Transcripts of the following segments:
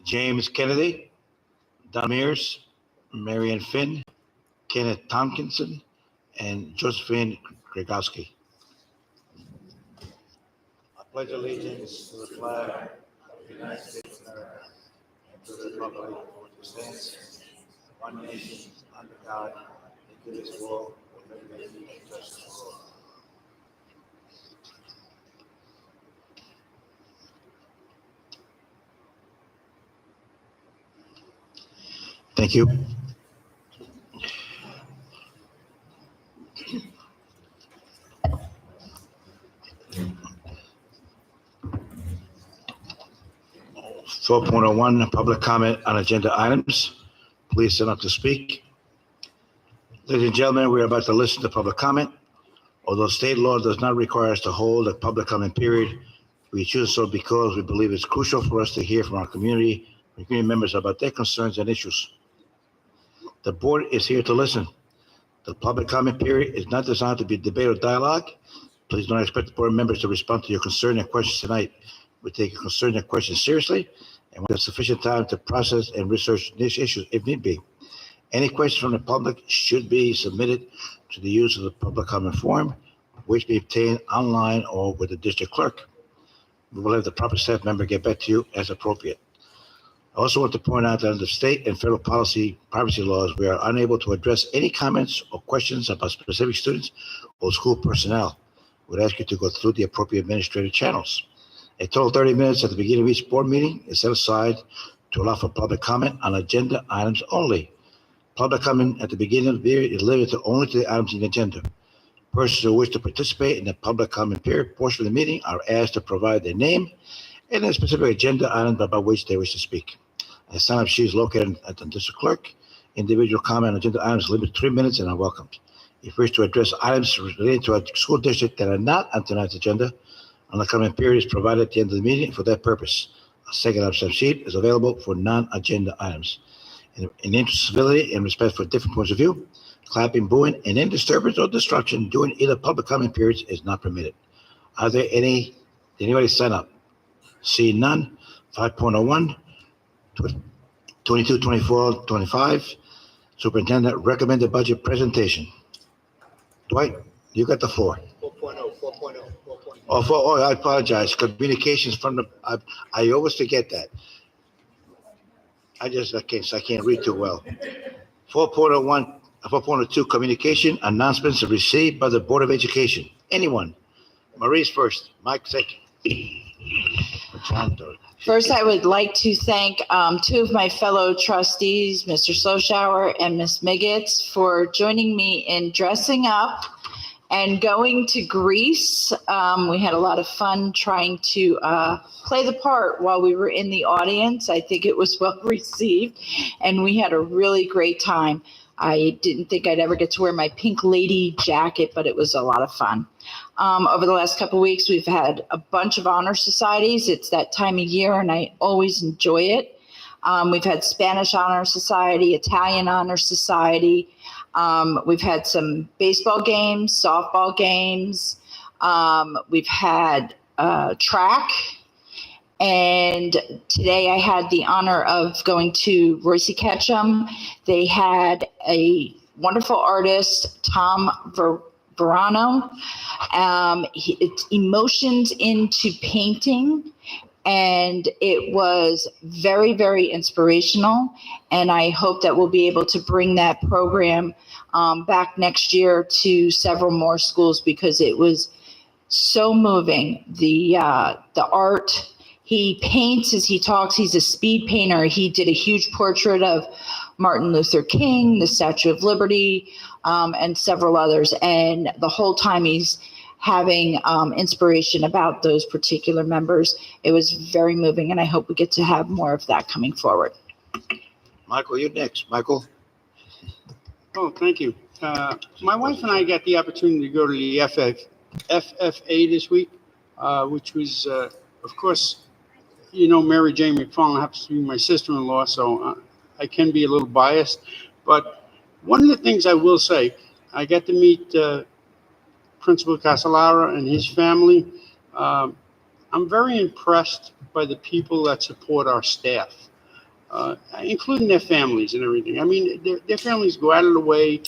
James Kennedy, Don Mears, Marion Finn, Kenneth Tompkinson, and Josephine Gregowski. I pledge allegiance to the flag of the United States of America and to the republic for which it stands, one nation, under God, indivisible, with liberty and justice for all. Thank you. Four point 1, public comment on agenda items. Please stand up to speak. Ladies and gentlemen, we are about to listen to public comment. Although state law does not require us to hold a public comment period, we choose so because we believe it's crucial for us to hear from our community members about their concerns and issues. The board is here to listen. The public comment period is not designed to be debate or dialogue. Please don't expect the board members to respond to your concern and questions tonight. We take your concern and questions seriously, and we have sufficient time to process and research these issues if need be. Any questions from the public should be submitted to the use of the public comment form, which may be obtained online or with the district clerk. We will have the proper staff member get back to you as appropriate. I also want to point out that under state and federal privacy laws, we are unable to address any comments or questions about specific students or school personnel. We'd ask you to go through the appropriate administrative channels. A total of 30 minutes at the beginning of each board meeting is set aside to allow for public comment on agenda items only. Public comment at the beginning of the period is limited only to the items in the agenda. Persons who wish to participate in the public comment period portion of the meeting are asked to provide their name and a specific agenda item about which they wish to speak. A sign-up sheet is located at the district clerk. Individual comment on agenda items limited to 3 minutes and are welcomed. If you wish to address items related to a school district that are not on tonight's agenda, the comment period is provided at the end of the meeting for that purpose. A second sign-up sheet is available for non-agenda items. In the interest of civility and respect for different points of view, clapping, booing, and any disturbance or destruction during either public comment periods is not permitted. Are there any? Did anybody sign up? Seeing none. 5.01, 22, 24, 25. Superintendent recommended budget presentation. Dwight, you got the floor. 4.0. Oh, I apologize. Communications from the, I always forget that. I can't read too well. 4.01, 4.02, communication announcements received by the Board of Education. Anyone? Maurice first, Mike second. First, I would like to thank two of my fellow trustees, Mr. Sloshower and Ms. Miggets, for joining me in dressing up and going to Greece. We had a lot of fun trying to play the part while we were in the audience. I think it was well received, and we had a really great time. I didn't think I'd ever get to wear my pink lady jacket, but it was a lot of fun. Over the last couple of weeks, we've had a bunch of honor societies. It's that time of year, and I always enjoy it. We've had Spanish Honor Society, Italian Honor Society. We've had some baseball games, softball games. We've had track. And today I had the honor of going to Royce Ketchum. They had a wonderful artist, Tom Verano. It's emotions into painting. And it was very, very inspirational. And I hope that we'll be able to bring that program back next year to several more schools because it was so moving. The art, he paints as he talks. He's a speed painter. He did a huge portrait of Martin Luther King, the Statue of Liberty, and several others. And the whole time he's having inspiration about those particular members. It was very moving, and I hope we get to have more of that coming forward. Michael, you're next. Michael. Oh, thank you. My wife and I got the opportunity to go to the FFA this week, which was, of course, Mary Jane McFarland happens to be my sister-in-law, so I can be a little biased. But one of the things I will say, I got to meet Principal Casalara and his family. I'm I'm very impressed by the people that support our staff, including their families and everything. I mean, their families go out of the way.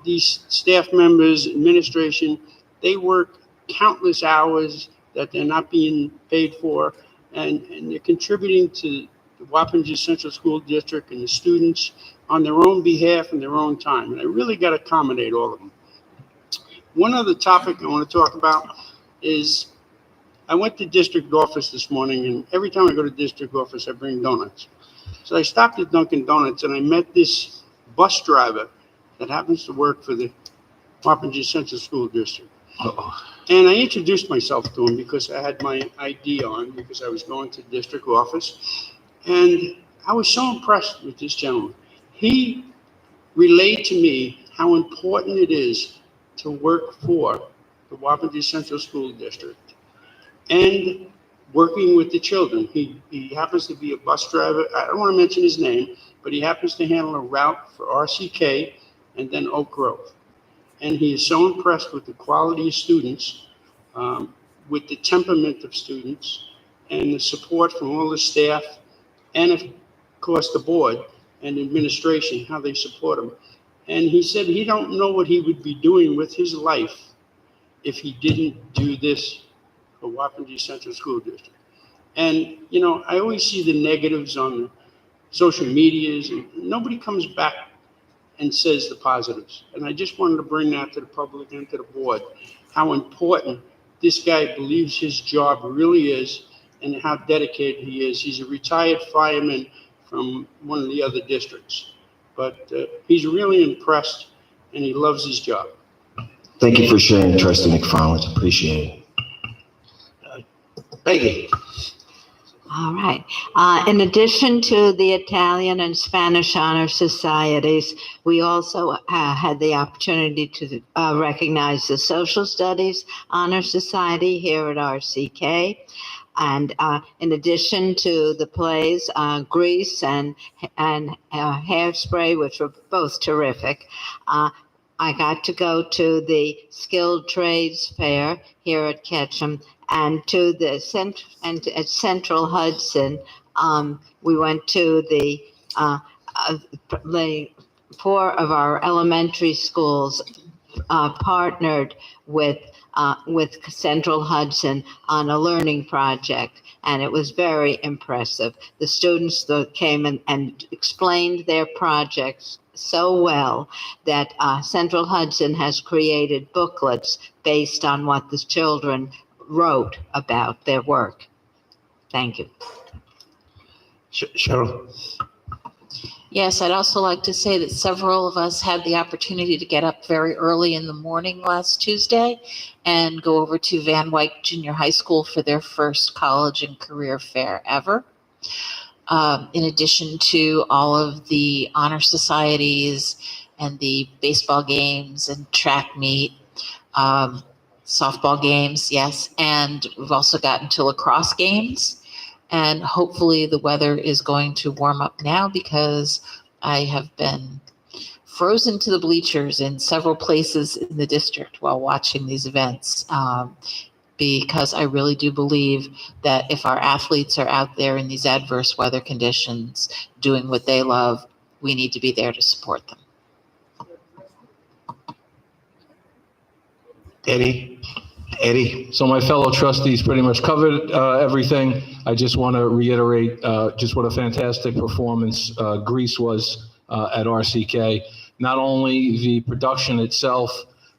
These staff members, administration, they work countless hours that they're not being paid for, and they're contributing to the Wappinger Central School District and the students on their own behalf and their own time. And I really got to accommodate all of them. One other topic I want to talk about is I went to district office this morning, and every time I go to district office, I bring donuts. So I stopped at Dunkin' Donuts, and I met this bus driver that happens to work for the Wappinger Central School District. Uh-oh. And I introduced myself to him because I had my ID on because I was going to district office. And I was so impressed with this gentleman. He relayed to me how important it is to work for the Wappinger Central School District and working with the children. He happens to be a bus driver. I don't want to mention his name, but he happens to handle a route for RCK and then Oak Grove. And he is so impressed with the quality of students, with the temperament of students, and the support from all the staff, and of course the board and administration, how they support him. And he said he don't know what he would be doing with his life if he didn't do this for Wappinger Central School District. And, you know, I always see the negatives on the social medias, and nobody comes back and says the positives. And I just wanted to bring that to the public and to the board, how important this guy believes his job really is and how dedicated he is. He's a retired fireman from one of the other districts, but he's really impressed and he loves his job. Thank you for sharing, Trustee McFarland. Appreciate it. Peggy. All right. In addition to the Italian and Spanish honor societies, we also had the opportunity to recognize the Social Studies Honor Society here at RCK. And in addition to the plays, Grease and Hairspray, which were both terrific, I got to go to the Skilled Trades Fair here at Ketchum and to the at Central Hudson. We went to the 4 of our elementary schools partnered with Central Hudson on a learning project, and it was very impressive. The students that came and explained their projects so well that Central Hudson has created booklets based on what the children wrote about their work. Thank you. Cheryl. Yes, I'd also like to say that several of us had the opportunity to get up very early in the morning last Tuesday and go over to Van Wyck Junior High School for their first college and career fair ever. In addition to all of the honor societies and the baseball games and track meet, softball games, yes, and we've also gotten to lacrosse games. And hopefully the weather is going to warm up now because I have been frozen to the bleachers in several places in the district while watching these events. Because I really do believe that if our athletes are out there in these adverse weather conditions doing what they love, we need to be there to support them. Eddie. So my fellow trustees pretty much covered everything. I just want to reiterate just what a fantastic performance Grease was at RCK. Not only the production itself,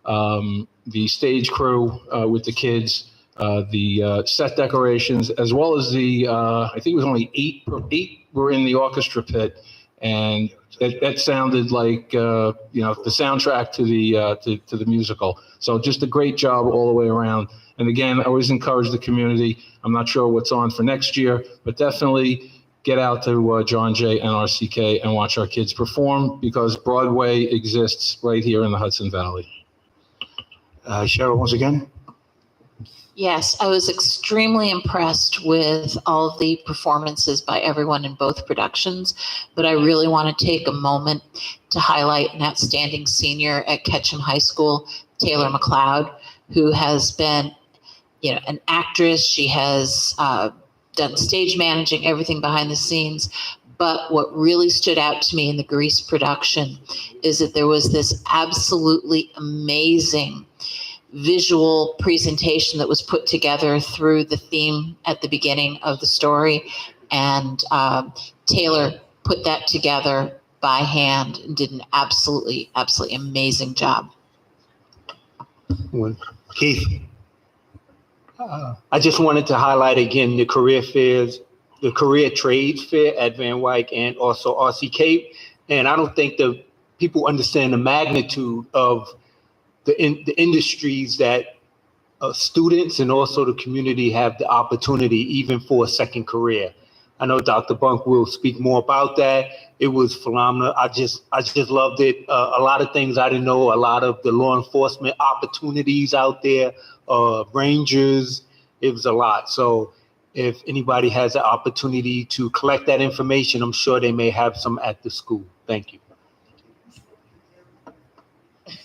the stage crew with the kids, the set decorations, as well as the, I think it was only eight were in the orchestra pit. And that sounded like, the soundtrack to the musical. So just a great job all the way around. And again, I always encourage the community. I'm not sure what's on for next year, but definitely get out to John Jay and RCK and watch our kids perform because Broadway exists right here in the Hudson Valley. Cheryl, once again. Yes, I was extremely impressed with all of the performances by everyone in both productions, but I really want to take a moment to highlight an outstanding senior at Ketchum High School, Taylor McLeod, who has been an actress. She has done stage managing, everything behind the scenes. But what really stood out to me in the Grease production is that there was this absolutely amazing visual presentation that was put together through the theme at the beginning of the story. And Taylor put that together by hand and did an absolutely amazing job. Keith, I just wanted to highlight again the career fairs, the career trades fair at Van Wyck and also RCK. And I don't think the people understand the magnitude of the industries that students and also the community have the opportunity even for a second career. I know Dr. Bunk will speak more about that. It was phenomenal. I just loved it. A lot of things I didn't know, a lot of the law enforcement opportunities out there, rangers, it was a lot. So if anybody has the opportunity to collect that information, I'm sure they may have some at the school. Thank you.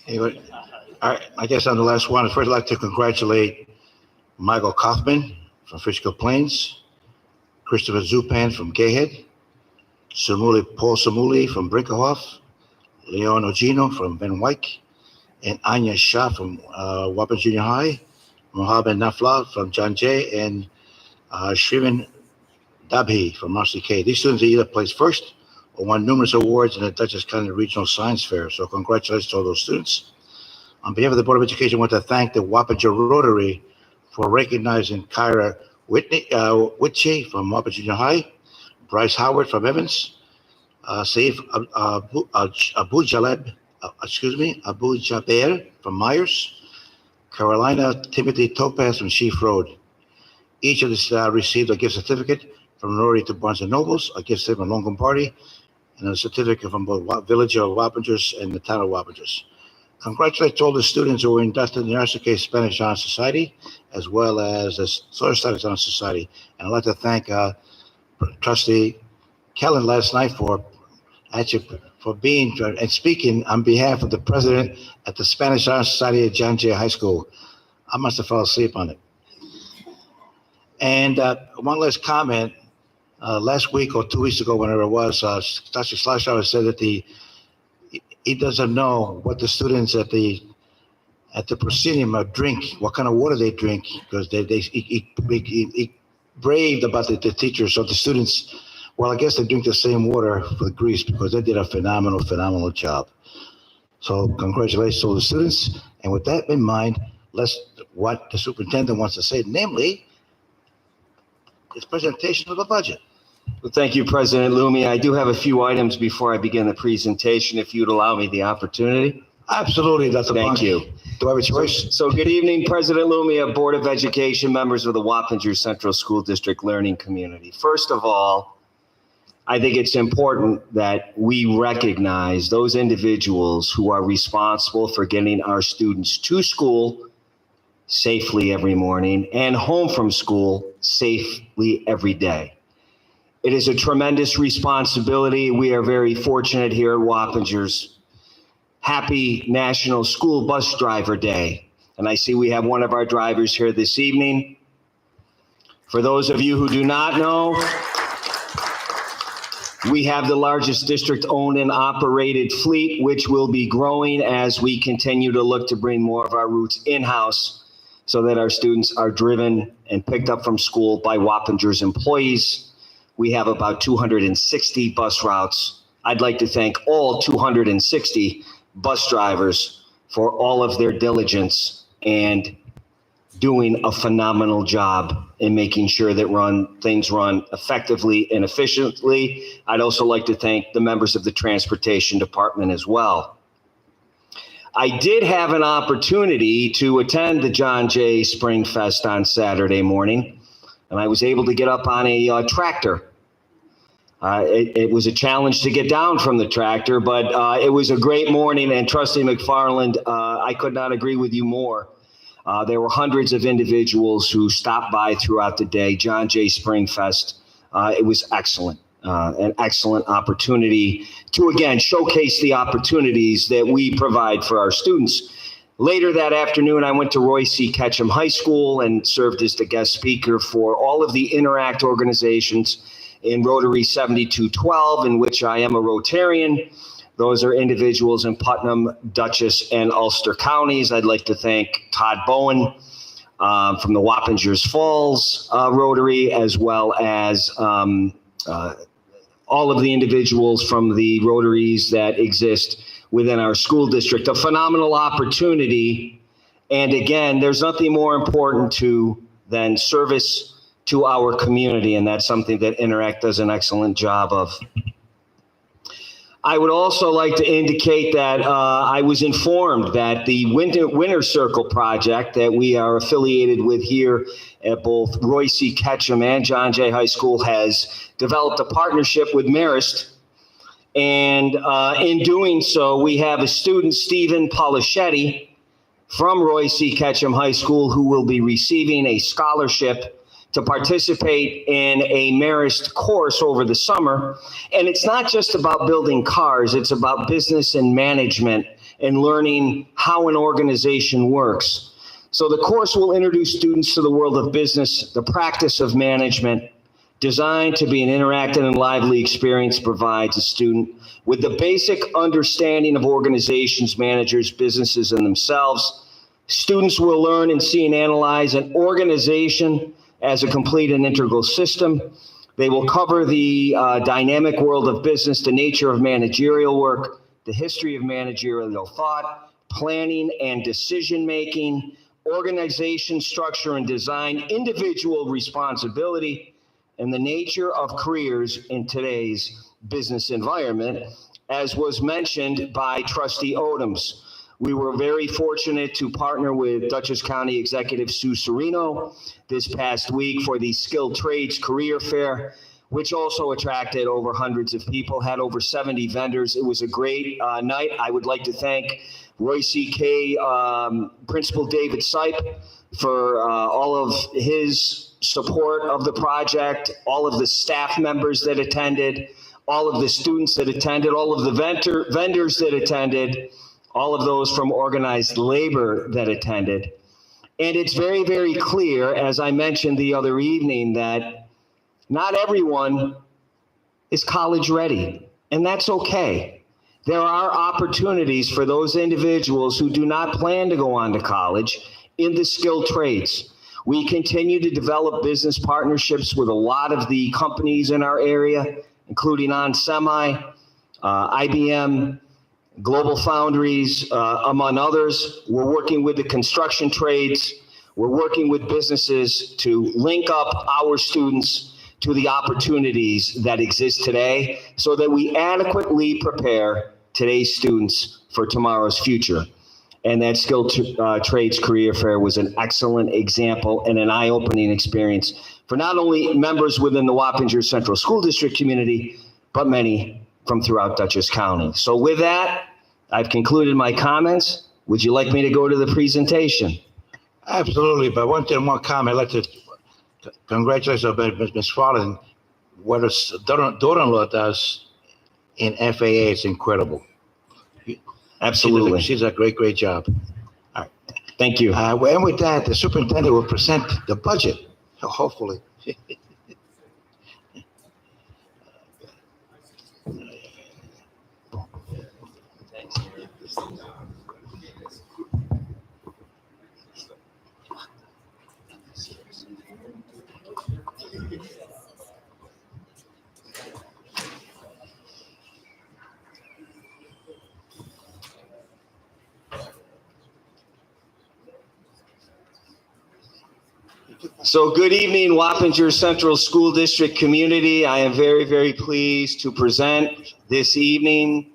anybody? All right, I guess I'm the last one. First, I'd like to congratulate Michael Kaufman from Fishkill Plains, Christopher Zupan from Gayhead, Paul Samuli from Brinkerhoff, Leon Ogino from Van Wyck, and Anya Shah from Wapping Junior High, Mohammed Nafla from John Jay, and Shriman Dabhi from RCK. These students either placed first or won numerous awards in the Dutchess County Regional Science Fair. So congratulations to all those students. On behalf of the Board of Education, I want to thank the Wappinger Rotary for recognizing Kyra Whitchie from Wapping Junior High, Bryce Howard from Evans, Saif Abu Jaber from Myers, Carolina Timothy Topaz from Chief Road. Each of these received a gift certificate from Rotary to Barnes & Nobles, a gift certificate from Longhorn Party, and a certificate from both Village of Wappingers and the Town of Wappingers. Congratulations to all the students who were inducted in the RCK Spanish Honor Society, as well as the Social Studies Honor Society. And I'd like to thank Trustee Kellen last night for being and speaking on behalf of the president at the Spanish Honor Society at John Jay High School. I must have fallen asleep on it. And one last comment. Last week or 2 weeks ago, whenever it was, Dr. Slashauer said that he doesn't know what the students at the proscenium drink, what kind of water they drink, because he braved about the teachers. So the students, well, I guess they drink the same water for the Grease because they did a phenomenal job. So congratulations to all the students. And with that in mind, what the superintendent wants to say, namely, his presentation of the budget. Well, thank you, President Lumi. I do have a few items before I begin the presentation, if you'd allow me the opportunity. Absolutely, Dr. Thank Bunk. you. Do I have a choice? So good evening, President Lumia, Board of Education, members of the Wappinger Central School District Learning Community. First of all, I think it's important that we recognize those individuals who are responsible for getting our students to school safely every morning and home from school safely every day. It is a tremendous responsibility. We are very fortunate here at Wappingers. Happy National School Bus Driver Day. And I see we have one of our drivers here this evening. For those of you who do not know, we have the largest district-owned and operated fleet, which will be growing as we continue to look to bring more of our routes in-house so that our students are driven and picked up from school by Wappingers employees. We have about 260 bus routes. I'd like to thank all 260 bus drivers for all of their diligence and doing a phenomenal job in making sure that things run effectively and efficiently. I'd also like to thank the members of the Transportation Department as well. I did have an opportunity to attend the John Jay Spring Fest on Saturday morning, and I was able to get up on a tractor. It was a challenge to get down from the tractor, but it was a great morning. And Trustee McFarland, I could not agree with you more. There were hundreds of individuals who stopped by throughout the day. John Jay Spring Fest, it was excellent, an excellent opportunity to, again, showcase the opportunities that we provide for our students. Later that afternoon, I went to Roy C. Ketchum High School and served as the guest speaker for all of the Interact organizations in Rotary 7212, in which I am a Rotarian. Those are individuals in Putnam, Dutchess, and Ulster counties. I'd like to thank Todd Bowen from the Wappingers Falls Rotary, as well as all of the individuals from the Rotaries that exist within our school district. A phenomenal opportunity. And again, there's nothing more important than service to our community. And that's something that Interact does an excellent job of. I would also like to indicate that I was informed that the Winter Circle project that we are affiliated with here at both Roy C. Ketchum and John Jay High School has developed a partnership with Marist. And in doing so, we have a student, Stephen Polischetti, from Roy C. Ketchum High School, who will be receiving a scholarship to participate in a Marist course over the summer. And it's not just about building cars, it's about business and management and learning how an organization works. So the course will introduce students to the world of business, the practice of management, designed to be an interactive and lively experience, provides a student with the basic understanding of organizations, managers, businesses, and themselves. Students will learn and see and analyze an organization as a complete and integral system. They will cover the dynamic world of business, the nature of managerial work, the history of managerial thought, planning and decision-making, organization, structure and design, individual responsibility, and the nature of careers in today's business environment, as was mentioned by Trustee Odoms. We were very fortunate to partner with Dutchess County Executive Sue Serino this past week for the Skilled Trades Career Fair, which also attracted over hundreds of people, had over 70 vendors. It was a great night. I would like to thank Roy C.K. Principal David Sipe for all of his support of the project, all of the staff members that attended, all of the students that attended, all of the vendors that attended, all of those from organized labor that attended. And it's very, very clear, as I mentioned the other evening, that not everyone is college ready, and that's okay. There are opportunities for those individuals who do not plan to go on to college in the skilled trades. We continue to develop business partnerships with a lot of the companies in our area, including onsemi, IBM, Global Foundries, among others. We're working with the construction trades. We're working with businesses to link up our students to the opportunities that exist today so that we adequately prepare today's students for tomorrow's future. And that Skilled Trades Career Fair was an excellent example and an eye-opening experience for not only members within the Wappinger Central School District community, but many from throughout Dutchess County. So with that, I've concluded my comments. Would you like me to go to the presentation? Absolutely, but one comment, I'd like to congratulate Ms. Farland. What her daughter-in-law does in FAA is incredible. Absolutely. She's a great job. All right. Thank you. And with that, the superintendent will present the budget, hopefully. So good evening, Wappinger Central School District community. I am very, very pleased to present this evening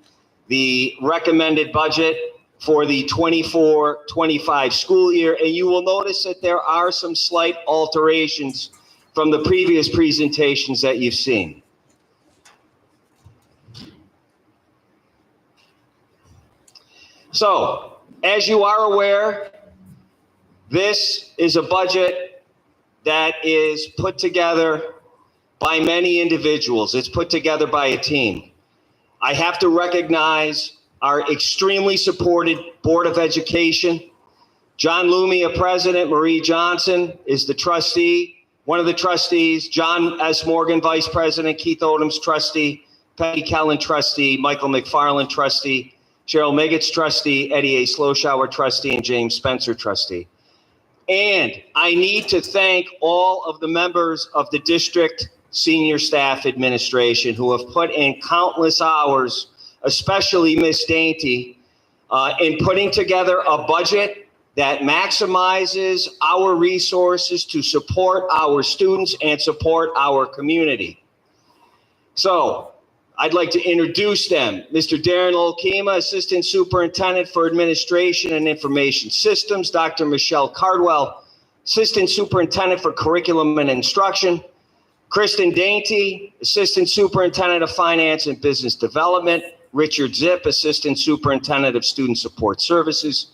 the recommended budget for the 24-25 school year. And you will notice that there are some slight alterations from the previous presentations that you've seen. So, as you are aware, this is a budget that is put together by many individuals. It's put together by a team. I have to recognize our extremely supported Board of Education John Lumia, president. Marie Johnson is the trustee, one of the trustees. John S. Morgan, vice president. Keith Odoms, trustee. Peggy Kellen, trustee. Michael McFarland, trustee. Cheryl Miggets, trustee. Eddie A. Sloshower, trustee. And James Spencer, trustee. And I need to thank all of the members of the district senior staff administration who have put in countless hours, especially Miss Dainty, in putting together a budget that maximizes our resources to support our students and support our community. So I'd like to introduce them. Mr. Darren Olkema, Assistant Superintendent for Administration and Information Systems. Dr. Michelle Cardwell, Assistant Superintendent for Curriculum and Instruction. Kristen Dainty, Assistant Superintendent of Finance and Business Development. Richard Zipp, Assistant Superintendent of Student Support Services.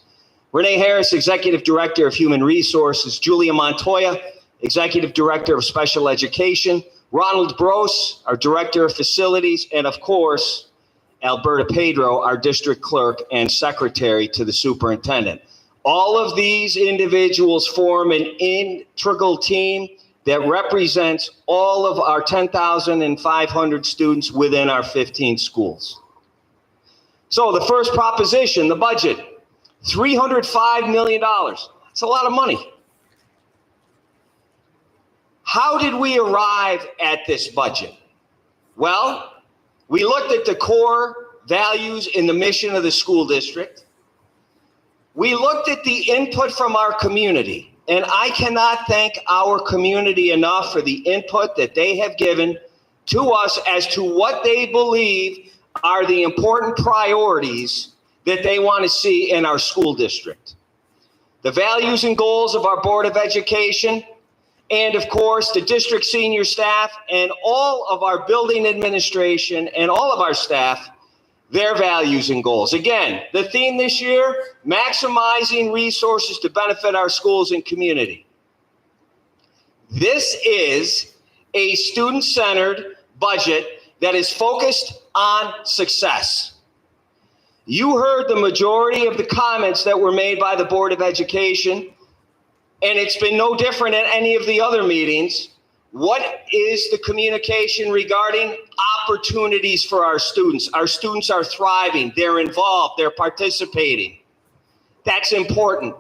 Renee Harris, Executive Director of Human Resources. Julia Montoya, Executive Director of Special Education. Ronald Brose, our Director of Facilities. And of course, Alberta Pedro, our District Clerk and Secretary to the Superintendent. All of these individuals form an integral team that represents all of our 10,500 students within our 15 schools. So the first proposition, the budget, $305 million. That's a lot of money. How did we arrive at this budget? Well, we looked at the core values in the mission of the school district. We looked at the input from our community, and I cannot thank our community enough for the input that they have given to us as to what they believe are the important priorities that they want to see in our school district. The values and goals of our Board of Education, and of course, the district senior staff and all of our building administration and all of our staff, their values and goals. Again, the theme this year, maximizing resources to benefit our schools and community. This is a student-centered budget that is focused on success. You heard the majority of the comments that were made by the Board of Education, and it's been no different at any of the other meetings. What is the communication regarding opportunities for our students? Our students are thriving, they're involved, they're participating. That's important.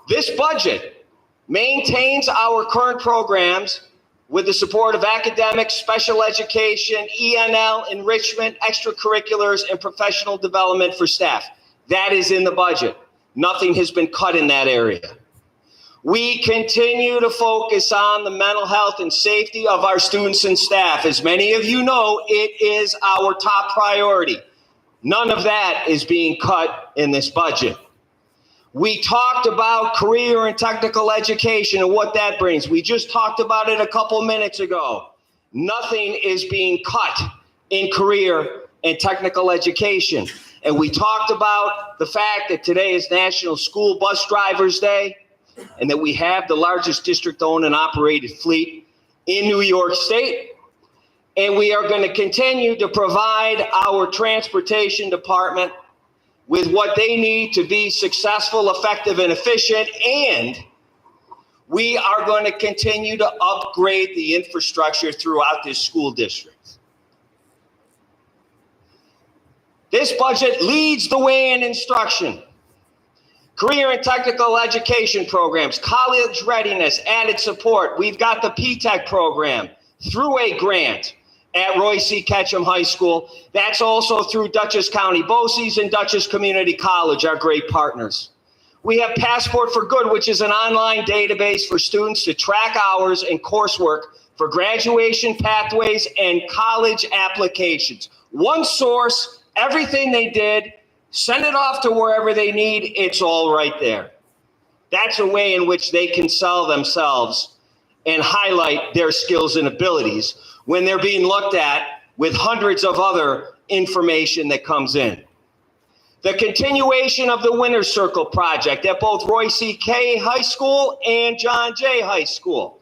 This budget maintains our current programs with the support of academics, special education, ENL, enrichment, extracurriculars, and professional development for staff. That is in the budget. Nothing has been cut in that area. We continue to focus on the mental health and safety of our students and staff. As many of you know, it is our top priority. None of that is being cut in this budget. We talked about career and technical education and what that brings. We just talked about it a couple minutes ago. Nothing is being cut in career and technical education. And we talked about the fact that today is National School Bus Drivers Day, and that we have the largest district-owned and operated fleet in New York State. And we are going to continue to provide our transportation department with what they need to be successful, effective, and efficient. And we are going to continue to upgrade the infrastructure throughout this school district. This budget leads the way in instruction. Career and technical education programs, college readiness, added support. We've got the P-TECH program through a grant at Roy C. Ketchum High School. That's also through Dutchess County BOCES and Dutchess Community College, our great partners. We have Passport for Good, which is an online database for students to track hours and coursework for graduation pathways and college applications. One source, everything they did, send it off to wherever they need, it's all right there. That's a way in which they can sell themselves and highlight their skills and abilities when they're being looked at with hundreds of other information that comes in. The continuation of the Winter Circle project at both Roy C. K. High School and John Jay High School.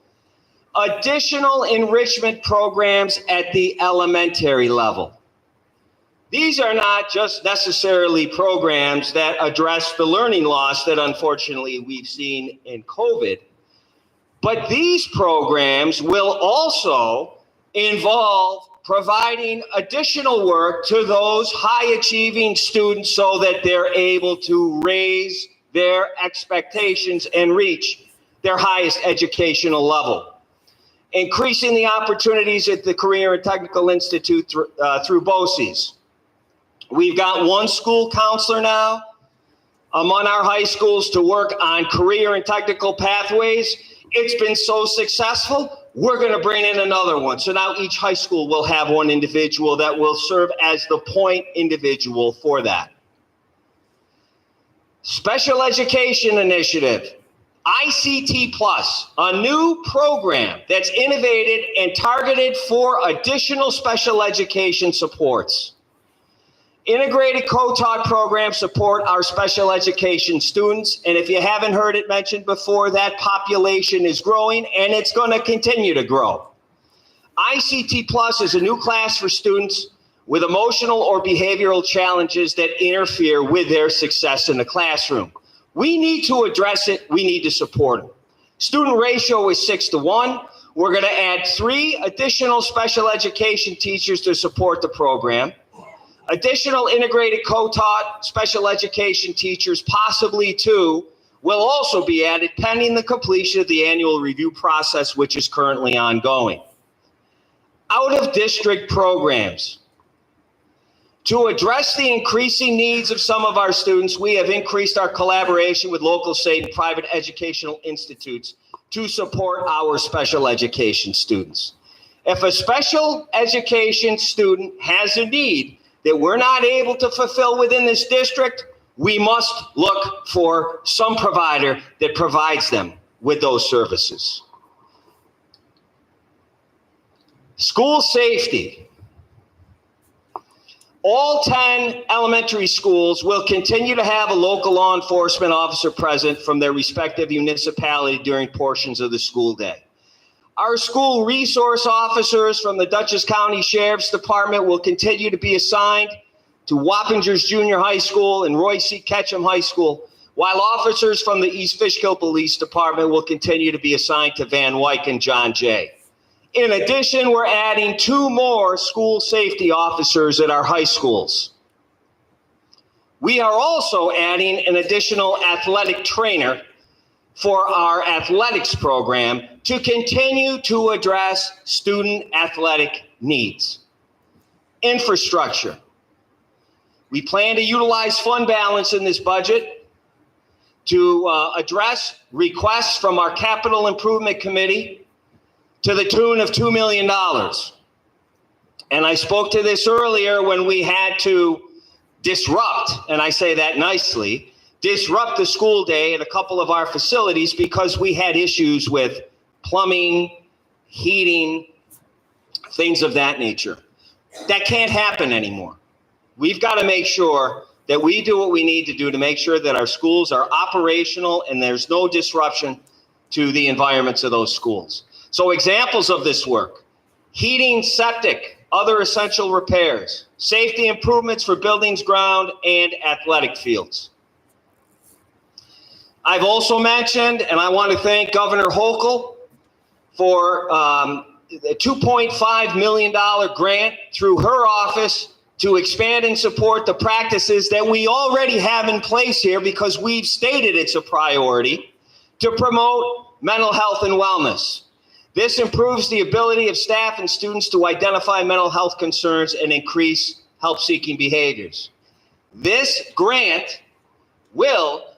Additional enrichment programs at the elementary level. These are not just necessarily programs that address the learning loss that unfortunately we've seen in COVID, but these programs will also involve providing additional work to those high achieving students so that they're able to raise their expectations and reach their highest educational level. Increasing the opportunities at the Career and Technical Institute through BOCES. We've got one school counselor now among our high schools to work on career and technical pathways. It's been so successful, we're going to bring in another one. So now each high school will have one individual that will serve as the point individual for that. Special Education Initiative, ICT Plus, a new program that's innovated and targeted for additional special education supports. Integrated co-taught programs support our special education students. And if you haven't heard it mentioned before, that population is growing and it's going to continue to grow. ICT Plus is a new class for students with emotional or behavioral challenges that interfere with their success in the classroom. We need to address it. We need to support them. Student ratio is 6-to-1. We're going to add 3 additional special education teachers to support the program. Additional integrated co-taught special education teachers, possibly 2, will also be added pending the completion of the annual review process, which is currently ongoing. Out-of-district programs. To address the increasing needs of some of our students, we have increased our collaboration with local, state, and private educational institutes to support our special education students. If a special education student has a need that we're not able to fulfill within this district, we must look for some provider that provides them with those services. School safety. All 10 elementary schools will continue to have a local law enforcement officer present from their respective municipality during portions of the school day. Our school resource officers from the Dutchess County Sheriff's Department will continue to be assigned to Wappingers Junior High School and Roy C. Ketchum High School, while officers from the East Fishkill Police Department will continue to be assigned to Van Wyck and John Jay. In addition, we're adding 2 more school safety officers at our high schools. We are also adding an additional athletic trainer for our athletics program to continue to address student athletic needs. Infrastructure. We plan to utilize fund balance in this budget to address requests from our Capital Improvement Committee to the tune of $2 million. And I spoke to this earlier when we had to disrupt, and I say that nicely, disrupt the school day at a couple of our facilities because we had issues with plumbing, heating, things of that nature. That can't happen anymore. We've got to make sure that we do what we need to do to make sure that our schools are operational and there's no disruption to the environments of those schools. So examples of this work: heating, septic, other essential repairs, safety improvements for buildings, ground, and athletic fields. I've also mentioned, and I want to thank Governor Hochul for a $2.5 million grant through her office to expand and support the practices that we already have in place here, because we've stated it's a priority to promote mental health and wellness. This improves the ability of staff and students to identify mental health concerns and increase help-seeking behaviors. This grant will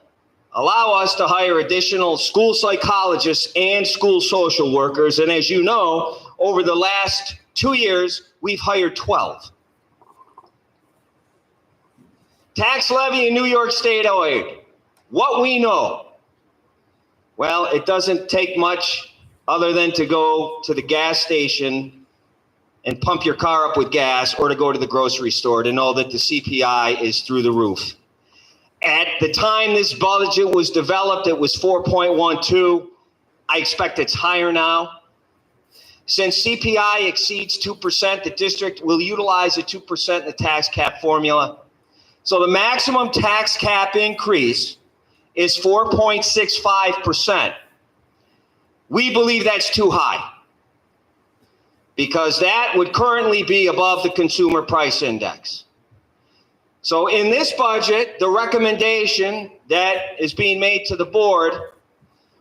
allow us to hire additional school psychologists and school social workers. And as you know, over the last 2 years, we've hired 12. Tax levy and New York State aid. What we know. Well, it doesn't take much other than to go to the gas station and pump your car up with gas, or to go to the grocery store to know that the CPI is through the roof. At the time this budget was developed, it was 4.12. I expect it's higher now. Since CPI exceeds 2%, the district will utilize the 2% in the tax cap formula. So the maximum tax cap increase is 4.65%. We believe that's too high because that would currently be above the consumer price index. So in this budget, the recommendation that is being made to the board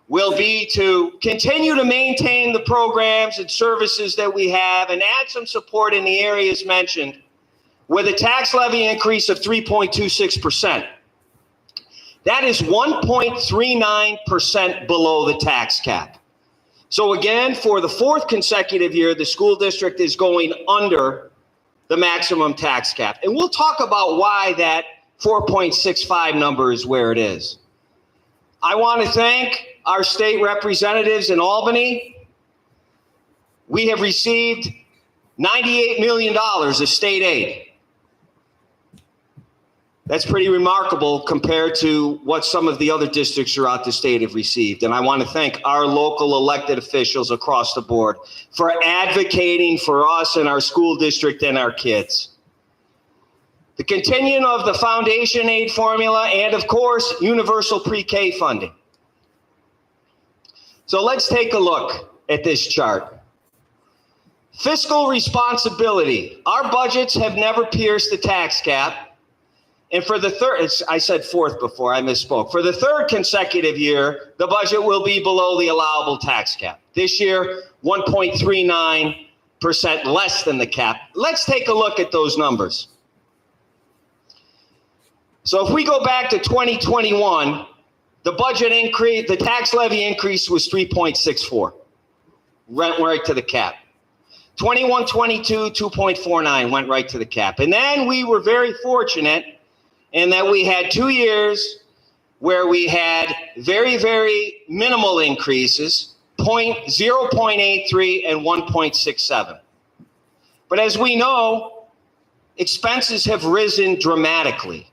will be to continue to maintain the programs and services that we have and add some support in the areas mentioned with a tax levy increase of 3.26%. That is 1.39% below the tax cap. So again, for the fourth consecutive year, the school district is going under the maximum tax cap. And we'll talk about why that 4.65 number is where it is. I want to thank our state representatives in Albany. We have received $98 million of state aid. That's pretty remarkable compared to what some of the other districts throughout the state have received. And I want to thank our local elected officials across the board for advocating for us and our school district and our kids. The continuing of the foundation aid formula and, of course, universal pre-K funding. So let's take a look at this chart. Fiscal responsibility. Our budgets have never pierced the tax cap. And for the third, I said fourth before, I misspoke. For the third consecutive year, the budget will be below the allowable tax cap. This year, 1.39% less than the cap. Let's take a look at those numbers. So if we go back to 2021, the budget increase, the tax levy increase was 3.64. Went right to the cap. 21-22, 2.49 went right to the cap. And then we were very fortunate in that we had 2 years where we had very, very minimal increases, 0.83 and 1.67. But as we know, expenses have risen dramatically.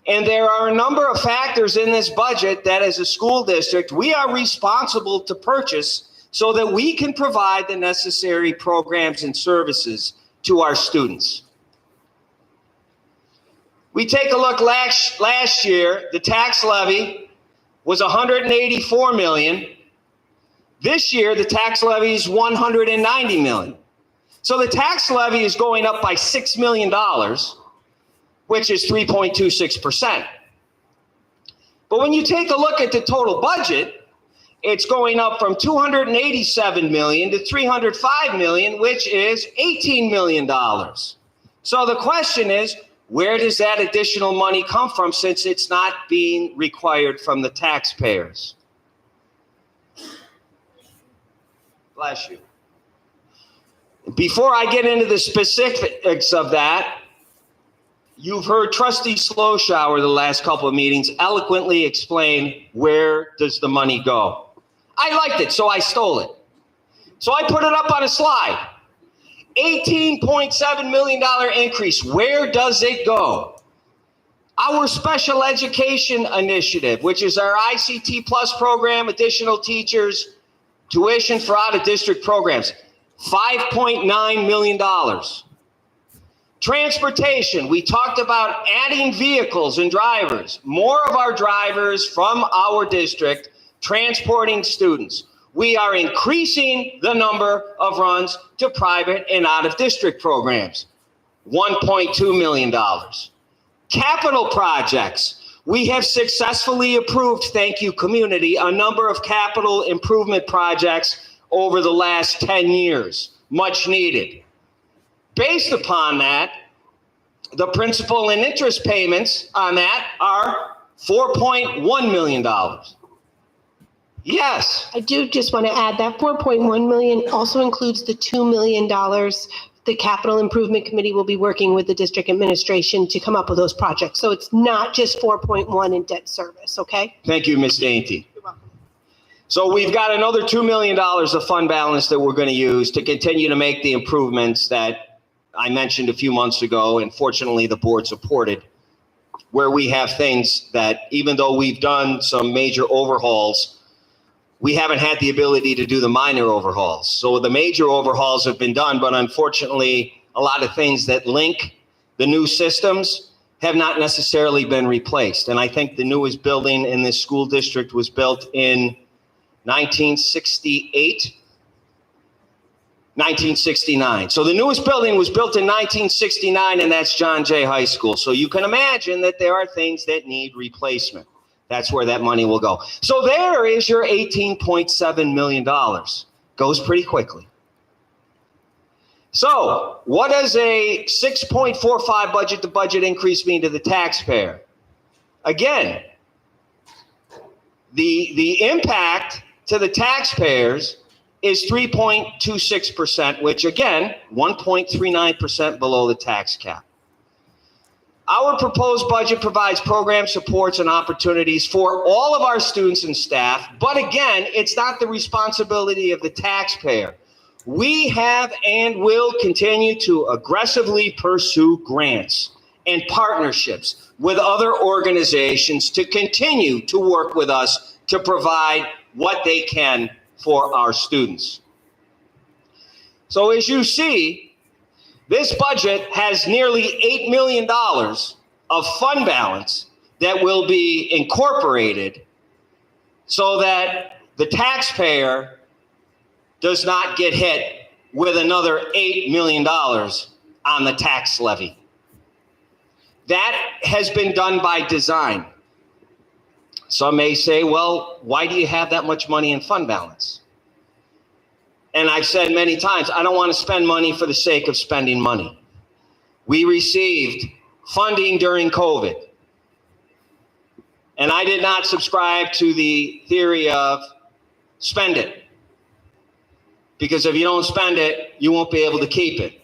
And there are a number of factors in this budget that as a school district, we are responsible to purchase so that we can provide the necessary programs and services to our students. We take a look last year, the tax levy was $184 million. This year, the tax levy is $190 million. So the tax levy is going up by $6 million, which is 3.26%. But when you take a look at the total budget, it's going up from $287 million to $305 million, which is $18 million. So the question is, where does that additional money come from since it's not being required from the taxpayers? Bless you. Before I get into the specifics of that, you've heard Trustee Sloshower the last couple of meetings eloquently explain where does the money go. I liked it, so I stole it. So I put it up on a slide. $18.7 million increase. Where does it go? Our special education initiative, which is our ICT Plus program, additional teachers, tuition for out-of-district programs, $5.9 million. Transportation, we talked about adding vehicles and drivers. More of our drivers from our district transporting students. We are increasing the number of runs to private and out-of-district programs, $1.2 million. Capital projects. We have successfully approved, thank you community, a number of capital improvement projects over the last 10 years, much needed. Based upon that, the principal and interest payments on that are $4.1 million. Yes. I do just want to add that 4.1 million also includes the $2 million the Capital Improvement Committee will be working with the district administration to come up with those projects. So it's not just 4.1 in debt service, okay? Thank you, Ms. Dainty. You're welcome. So we've got another $2 million of fund balance that we're going to use to continue to make the improvements that I mentioned a few months ago, and fortunately the board supported, where we have things that even though we've done some major overhauls, we haven't had the ability to do the minor overhauls. So the major overhauls have been done, but unfortunately, a lot of things that link the new systems have not necessarily been replaced. And I think the newest building in this school district was built in 1968, 1969. So the newest building was built in 1969, and that's John Jay High School. So you can imagine that there are things that need replacement. That's where that money will go. So there is your $18.7 million. Goes pretty quickly. So what does a 6.45 budget to budget increase mean to the taxpayer? Again, the impact to the taxpayers is 3.26%, which again, 1.39% below the tax cap. Our proposed budget provides program supports and opportunities for all of our students and staff, but again, it's not the responsibility of the taxpayer. We have and will continue to aggressively pursue grants and partnerships with other organizations to continue to work with us to provide what they can for our students. So as you see, this budget has nearly $8 million of fund balance that will be incorporated so that the taxpayer does not get hit with another $8 million on the tax levy. That has been done by design. Some may say, well, why do you have that much money in fund balance? And I've said many times, I don't want to spend money for the sake of spending money. We received funding during COVID. And I did not subscribe to the theory of spend it. Because if you don't spend it, you won't be able to keep it.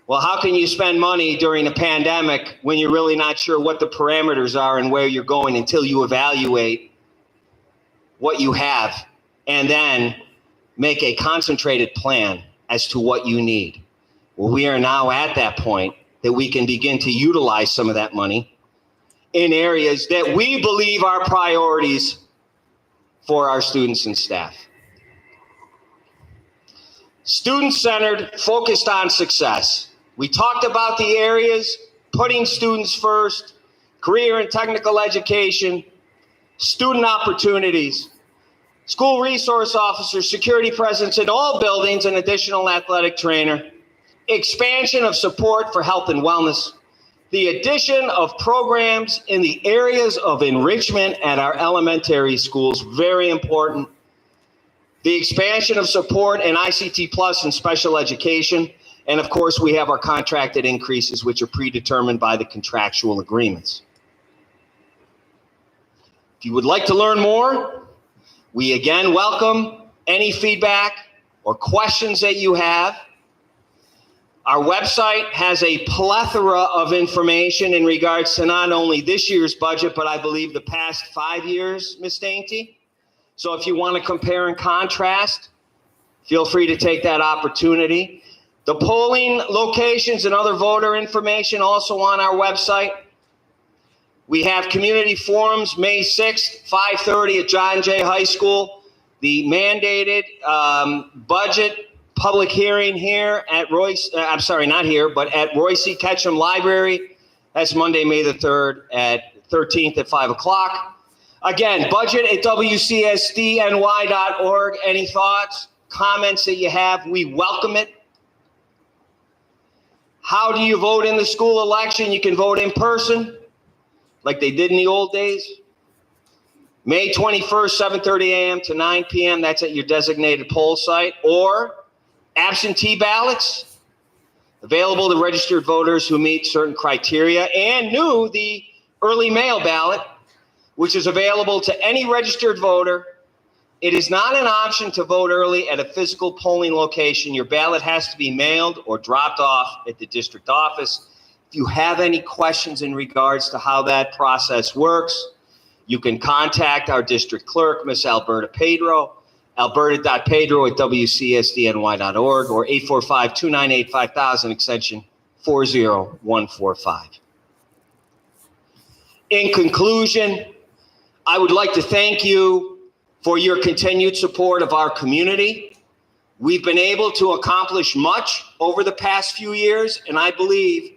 Well, how can you spend money during a pandemic when you're really not sure what the parameters are and where you're going until you evaluate what you have and then make a concentrated plan as to what you need? Well, we are now at that point that we can begin to utilize some of that money in areas that we believe are priorities for our students and staff. Student-centered, focused on success. We talked about the areas, putting students first, career and technical education, student opportunities, school resource officer, security presence in all buildings, an additional athletic trainer, expansion of support for health and wellness, the addition of programs in the areas of enrichment at our elementary schools, very important, the expansion of support in ICT Plus and special education, and of course, we have our contracted increases, which are predetermined by the contractual agreements. If you would like to learn more, we again welcome any feedback or questions that you have. Our website has a plethora of information in regards to not only this year's budget, but I believe the past 5 years, Ms. Dainty. So if you want to compare and contrast, feel free to take that opportunity. The polling locations and other voter information also on our website. We have community forums May 6th, 5:30 at John Jay High School. The mandated budget public hearing here at Royce, I'm sorry, not here, but at Royce Ketchum Library. That's Monday, May the 13th at 5 o'clock. Again, budget at WCSDNY.org. Any thoughts, comments that you have, we welcome it. How do you vote in the school election? You can vote in person, like they did in the old days. May 21st, 7:30 a.m. to 9 p.m. That's at your designated poll site. Or absentee ballots, available to registered voters who meet certain criteria. And new, the early mail ballot, which is available to any registered voter. It is not an option to vote early at a physical polling location. Your ballot has to be mailed or dropped off at the district office. If you have any questions in regards to how that process works, you can contact our district clerk, Miss Alberta Pedro, alberta.pedro@wcsdny.org, or 845-298-5000, extension 40145. In conclusion, I would like to thank you for your continued support of our community. We've been able to accomplish much over the past few years, and I believe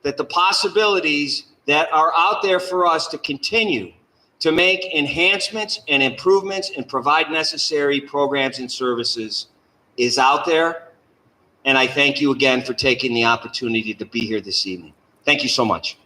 that the possibilities that are out there for us to continue to make enhancements and improvements and provide necessary programs and services is out there. And I thank you again for taking the opportunity to be here this evening. Thank you so much.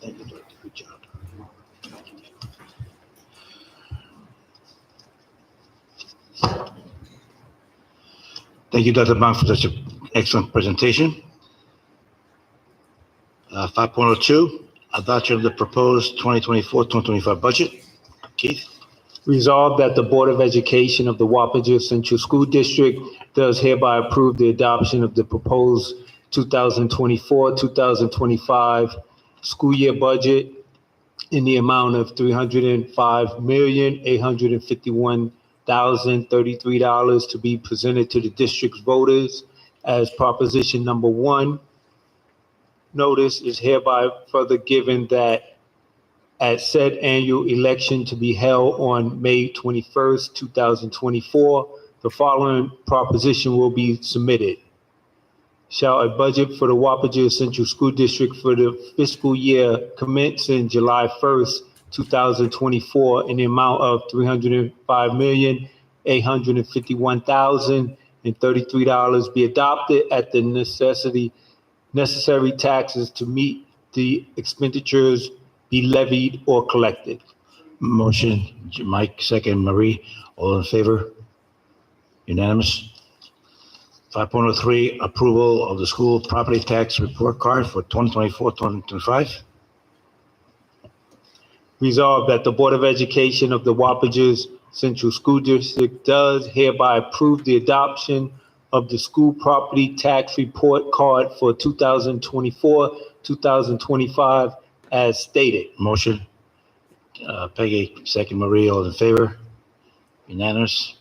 Thank you, Doctor. Good job. Thank you, Dr. Bond, for such an excellent presentation. 5.02, adoption of the proposed 2024-2025 budget. Keith? Resolved that the Board of Education of the Wapanger Central School District does hereby approve the adoption of the proposed 2024-2025 school year budget in the amount of $305,851,033 to be presented to the district's voters as proposition number 1. Notice is hereby further given that at said annual election to be held on May 21st, 2024, the following proposition will be submitted. Shall a budget for the Wapanger Central School District for the fiscal year commencing July 1st, 2024 in the amount of $305,851,033 be adopted at the necessary taxes to meet the expenditures be levied or collected. Motion, Mike, second, Marie. All in favor? Unanimous. 5.03, approval of the school property tax report card for 2024-2025. Resolved that the Board of Education of the Wapanger Central School District does hereby approve the adoption of the school property tax report card for 2024-2025 as stated. Motion, Peggy, second, Marie. All in favor? Unanimous.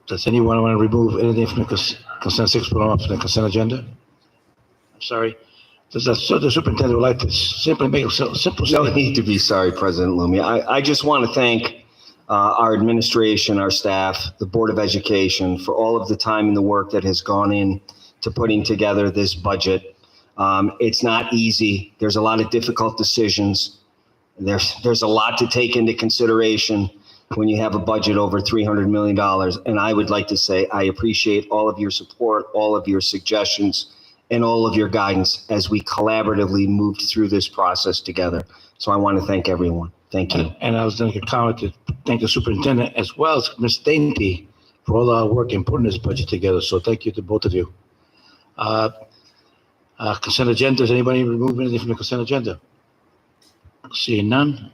Does anyone want to remove anything from the consent 6.1 from the consent agenda? I'm sorry. Does the superintendent would like to simply make a simple No statement? need to be sorry, President Lumia. I just want to thank our administration, our staff, the Board of Education for all of the time and the work that has gone in to putting together this budget. It's not easy. There's a lot of difficult decisions. There's a lot to take into consideration when you have a budget over $300 million. And I would like to say I appreciate all of your support, all of your suggestions, and all of your guidance as we collaboratively moved through this process together. So I want to thank everyone. Thank you. And I was going to comment to thank the superintendent as well as Ms. Dainty for all our work in putting this budget together. So thank you to both of you. Consent agenda, does anybody remove anything from the consent agenda? Seeing none.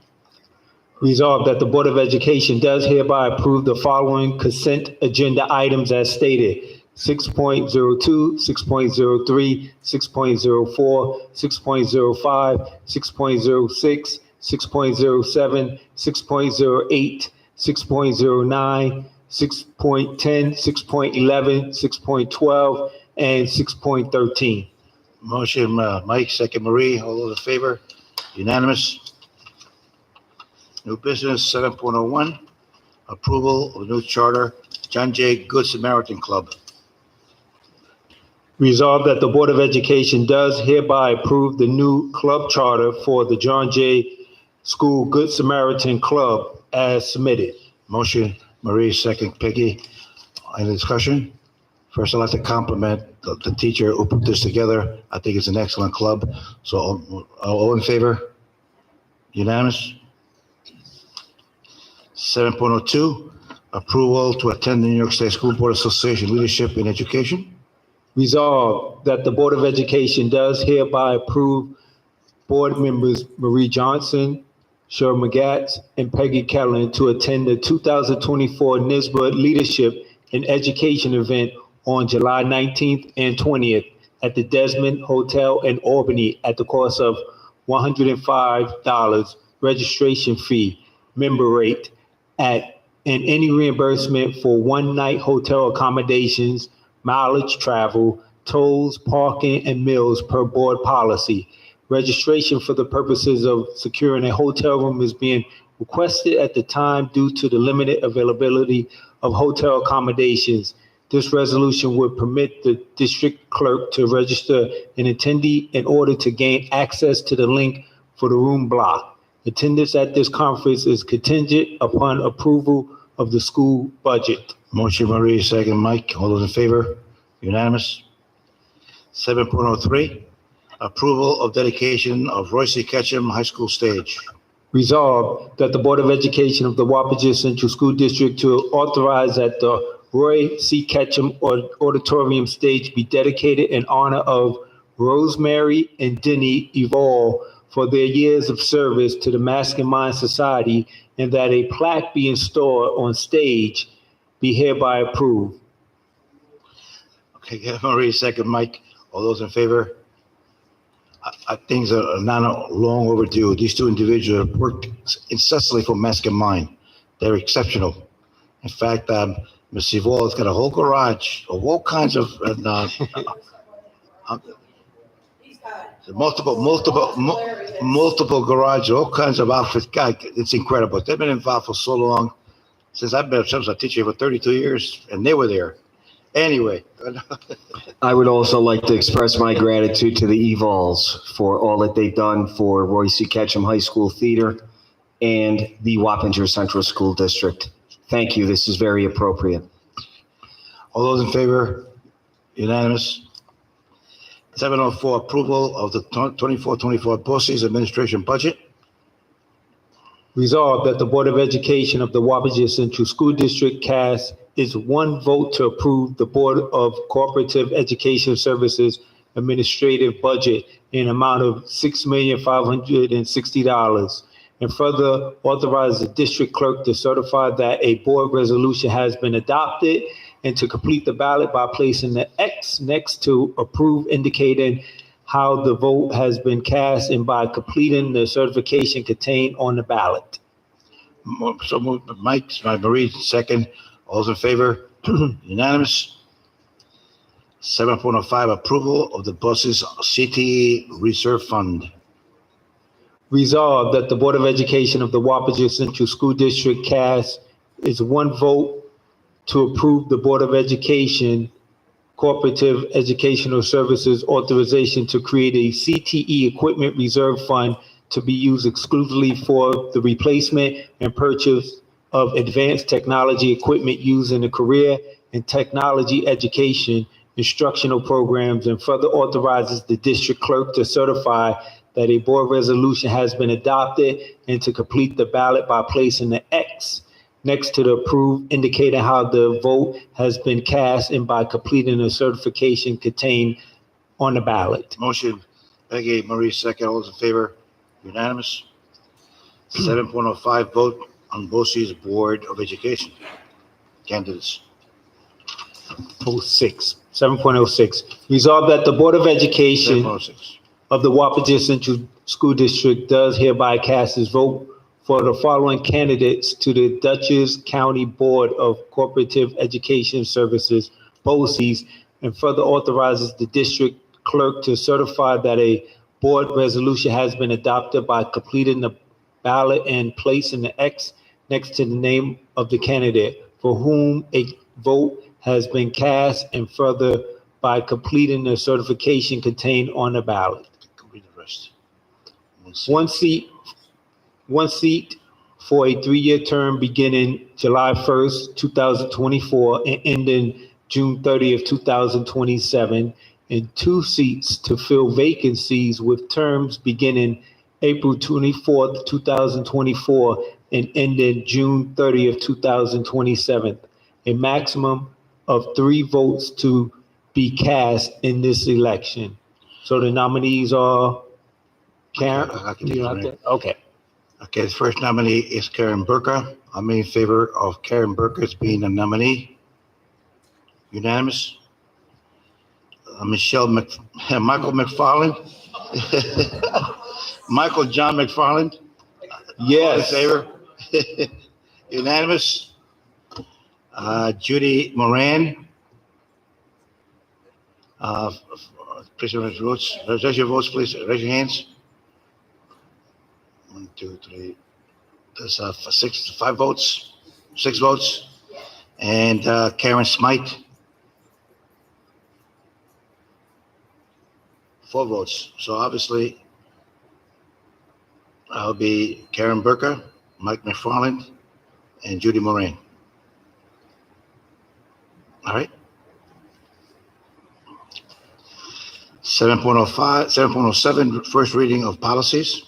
Resolved that the Board of Education does hereby approve the following consent agenda items as stated. 6.02, 6.03, 6.04, 6.05, 6.06, 6.07, 6.08, 6.09, 6.10, 6.11, 6.12, and 6.13. Motion, Mike, second, Marie. All those in favor? Unanimous. New business 7.01, approval of new charter, John J. Good Samaritan Club. Resolved that the Board of Education does hereby approve the new club charter for the John J. School Good Samaritan Club as submitted. Motion, Marie, second, Peggy. Any discussion? First, I'd like to compliment the teacher who put this together. I think it's an excellent club. So all in favor? Unanimous. 7.02, approval to attend the New York State School Board Association Leadership in Education. Resolved that the Board of Education does hereby approve board members Marie Johnson, Cheryl McGatz, and Peggy Kellen to attend the 2024 NISBA Leadership and education event on July 19th and 20th at the Desmond Hotel in Albany at the cost of $105 registration fee, member rate and any reimbursement for one-night hotel accommodations, mileage travel, tolls, parking, and meals per board policy. Registration for the purposes of securing a hotel room is being requested at the time due to the limited availability of hotel accommodations. This resolution would permit the district clerk to register an attendee in order to gain access to the link for the room block. Attendance at this conference is contingent upon approval of the school budget. Motion Marie, second Mike. All those in favor? Unanimous. 7.03, approval of dedication of Royce C. Ketchum High School stage. Resolved that the Board of Education of the Wapanger Central School District to authorize that the Roy C. Ketchum Auditorium stage be dedicated in honor of Rosemary and Denny Evol for their years of service to the Mask and Mind Society, and that a plaque be installed on stage be hereby approved. Okay, get Marie, second Mike. All those in favor? Things are not long overdue. These two individuals have worked incessantly for Mask and Mind. They're exceptional. In fact, Ms. Evol has got a whole garage of all kinds of multiple garages, all kinds of outfits. God, it's incredible. They've been involved for so long. Since I've been a teacher for 32 years, and they were there. Anyway. I would also like to express my gratitude to the Evols for all that they've done for Roy C. Ketchum High School Theater and the Wappinger Central School District. Thank you. This is very appropriate. All those in favor? Unanimous. 704, approval of the 24-24 BOCES administration budget. Resolved that the Board of Education of the Wapanger Central School District cast its one vote to approve the Board of Cooperative Education Services administrative budget in amount of $6,560, and further authorize the district clerk to certify that a board resolution has been adopted, and to complete the ballot by placing the X next to approve, indicating how the vote has been cast, and by completing the certification contained on the ballot. So moved by Mike, by Marie, second. All those in favor? Unanimous. 7.05, approval of the BOCES CTE Reserve Fund. Resolved that the Board of Education of the Wapanger Central School District cast its one vote to approve the Board of Education Cooperative Educational Services authorization to create a CTE Equipment Reserve Fund to be used exclusively for the replacement and purchase of advanced technology equipment used in the career and technology education instructional programs, and further authorizes the district clerk to certify that a board resolution has been adopted, and to complete the ballot by placing the X next to the approve, indicating how the vote has been cast, and by completing the certification contained on the ballot. Motion, Peggy, Marie, second. All those in favor? Unanimous. 7.05, vote on BOCES Board of Education. Candidates. 7.06. Resolved that the Board of Education 7.06. of the Wapanger Central School District does hereby cast its vote for the following candidates to the Dutchess County Board of Cooperative Education Services, BOCES, and further authorizes the district clerk to certify that a board resolution has been adopted by completing the ballot and placing the X next to the name of the candidate for whom a vote has been cast, and further by completing the certification contained on the ballot. Complete the rest. One seat for a 3-year term beginning July 1st, 2024 and ending June 30th, 2027, and 2 seats to fill vacancies with terms beginning April 24th, 2024 and ending June 30th, 2027. A maximum of 3 votes to be cast in this election. So the nominees are Karen? I can take it. Okay. Okay, the first nominee is Karen Burka. I'm in favor of Karen Burka as being a nominee. Unanimous. Michael McFarland. Michael John McFarland. All in Yes. favor? Unanimous. Judy Moran. Please raise your votes. Raise your votes, please. Raise your hands. 1, 2, 3. There's 5 votes. 6 votes. And Karen Smythe. 4 votes. So obviously, I'll be Karen Burker, Mike McFarland, and Judy Moran. All right. 7.07, first reading of policies.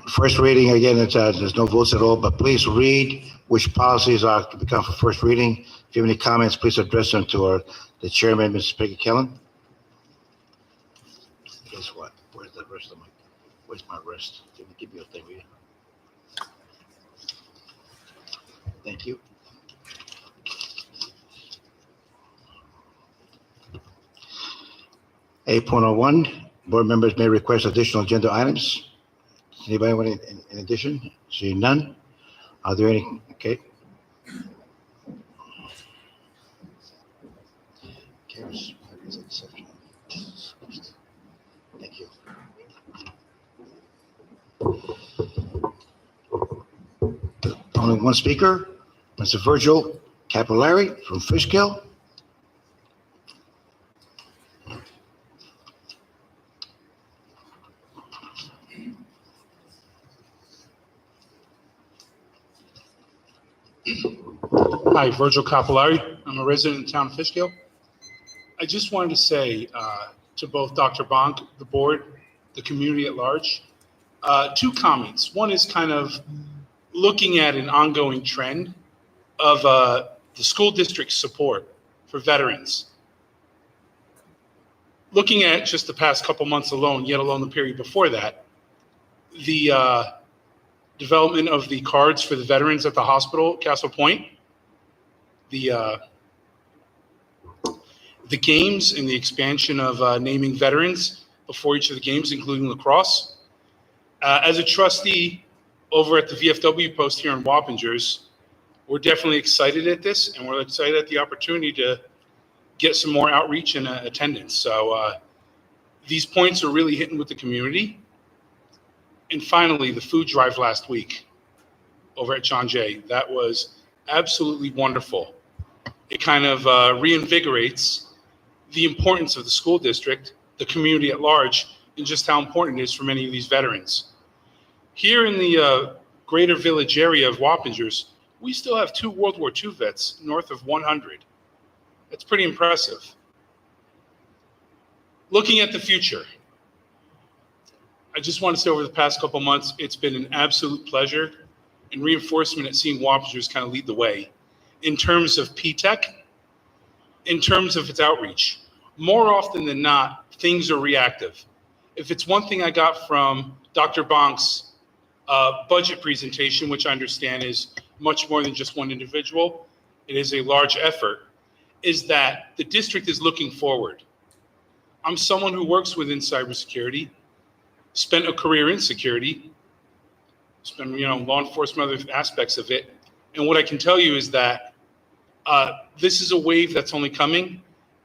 First reading, again, there's no votes at all, but please read which policies are to become for first reading. If you have any comments, please address them to the chairman, Mrs. Peggy Kellan. Guess what? Where's the rest of my, where's my rest? Give me a thing, will you? Thank you. (8.01), board members may request additional agenda items. Anybody want in addition? Seeing none. Are there any? Okay. Thank you. Only one speaker, Mr. Virgil Capillari from Fishkill. Hi, Virgil Capillari. I'm a resident in town of Fishkill. I just wanted to say to both Dr. Bonk, the board, the community at large, 2 comments. One is kind of looking at an ongoing trend of the school district's support for veterans. Looking at just the past couple months alone, yet alone the period before that, the development of the cards for the veterans at the hospital, Castle Point, the games and the expansion of naming veterans before each of the games, including lacrosse. As a trustee over at the VFW post here in Wappingers, we're definitely excited at this, and we're excited at the opportunity to get some more outreach and attendance. So these points are really hitting with the community. And finally, the food drive last week over at John Jay, that was absolutely wonderful. It kind of reinvigorates the importance of the school district, the community at large, and just how important it is for many of these veterans. Here in the greater village area of Wappingers, we still have 2 World War II vets north of 100. That's pretty impressive. Looking at the future, I just want to say over the past couple months, it's been an absolute pleasure and reinforcement at seeing Wappingers kind of lead the way in terms of PTech, in terms of its outreach. More often than not, things are reactive. If it's one thing I got from Dr. Bonk's budget presentation, which I understand is much more than just one individual, it is a large effort, is that the district is looking forward. I'm someone who works within cybersecurity, spent a career in security, spent law enforcement, other aspects of it. And what I can tell you is that this is a wave that's only coming,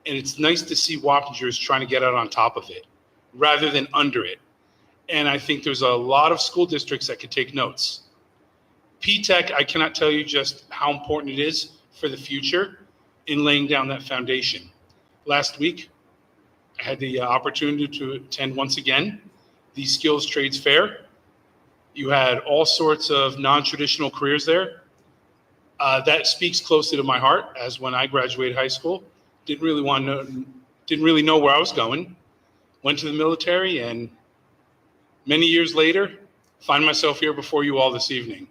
and it's nice to see Wappingers trying to get out on top of it rather than under it. And I think there's a lot of school districts that could take notes. PTech, I cannot tell you just how important it is for the future in laying down that foundation. Last week, I had the opportunity to attend once again the Skills Trades Fair. You had all sorts of non-traditional careers there. That speaks closely to my heart, as when I graduated high school, didn't really know where I was going. Went to the military, and many years later, find myself here before you all this evening.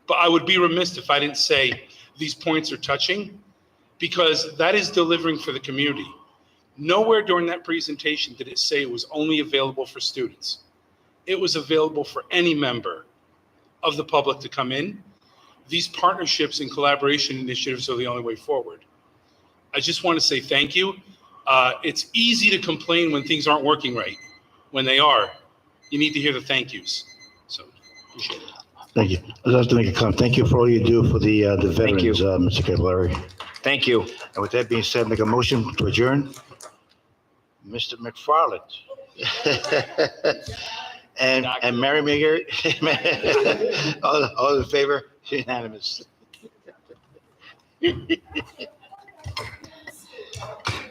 But I would be remiss if I didn't say these points are touching, because that is delivering for the community. Nowhere during that presentation did it say it was only available for students. It was available for any member of the public to come in. These partnerships and collaboration initiatives are the only way forward. I just want to say thank you. It's easy to complain when things aren't working right. When they are, you need to hear the thank yous. So, appreciate it. Thank you. I'd like to make a comment. Thank you for all you do for the Thank you. veterans, Mr. Capillari. Thank you. And with that being said, make a motion to adjourn. Mr. McFarland. and Mary Meager. All in favor? Unanimous.